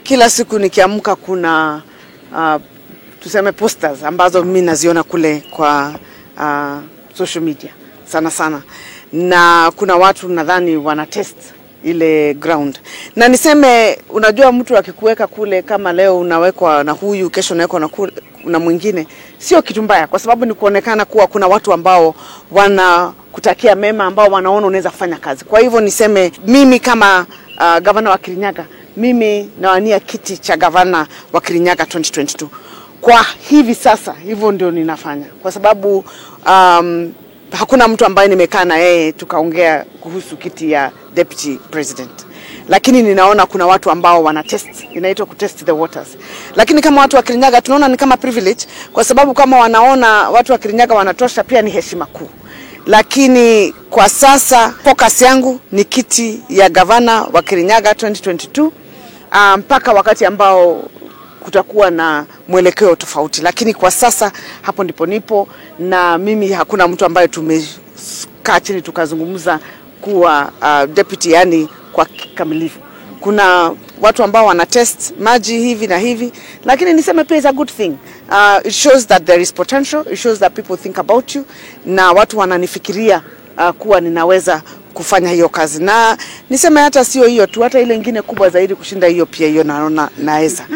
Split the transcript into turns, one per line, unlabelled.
kila siku nikiamka kuna tuseme posters ambazo mimi naziona kule kwa social media sana, na kuna watu nadhani wana test ile ground. Na niseme, unajua mtu akikuweka kule, kama leo unawekwa na huyu, kesho unawekwa na mwingine, sio kitu mbaya, kwa sababu ni kuonekana kuwa kuna watu ambao wanakutakia mema, ambao wanaona unaweza kufanya kazi. Kwa hivyo niseme, mimi kama gavana wa Kirinyaga, mimi nawania kiti cha gavana wa Kirinyaga 2022. Kwa hivi sasa hivyo ndio ninafanya, kwa sababu hakuna mtu ambaye nimekaa na yeye tukaongea kuhusu kiti ya deputy president. Lakini ninaona kuna watu ambao wana test, inaitwa kutest the waters. Lakini kama watu wa Kirinyaga tunaona ni kama privilege, kwa sababu kama wanaona watu wa Kirinyaga wanatosha, pia ni heshima kuu. Lakini kwa sasa focus yangu ni kiti ya gavana wa Kirinyaga 2022 mpaka wakati ambao kutakuwa na mwelekeo tofauti. Lakini kwa sasa hapo ndipo nipo, na mimi hakuna mtu ambaye tumekaa chini tukazungumza kuwa deputy, yani kwa kikamilifu. Kuna watu ambao wana test maji hivi na hivi, lakini niseme pia is a good thing. It shows that there is potential, it shows that people think about you, na watu wananifikiria kuwa ninaweza kufanya hiyo kazi. Na niseme hata sio hiyo tu, hata ile nyingine kubwa zaidi kushinda hiyo, pia hiyo naona naweza.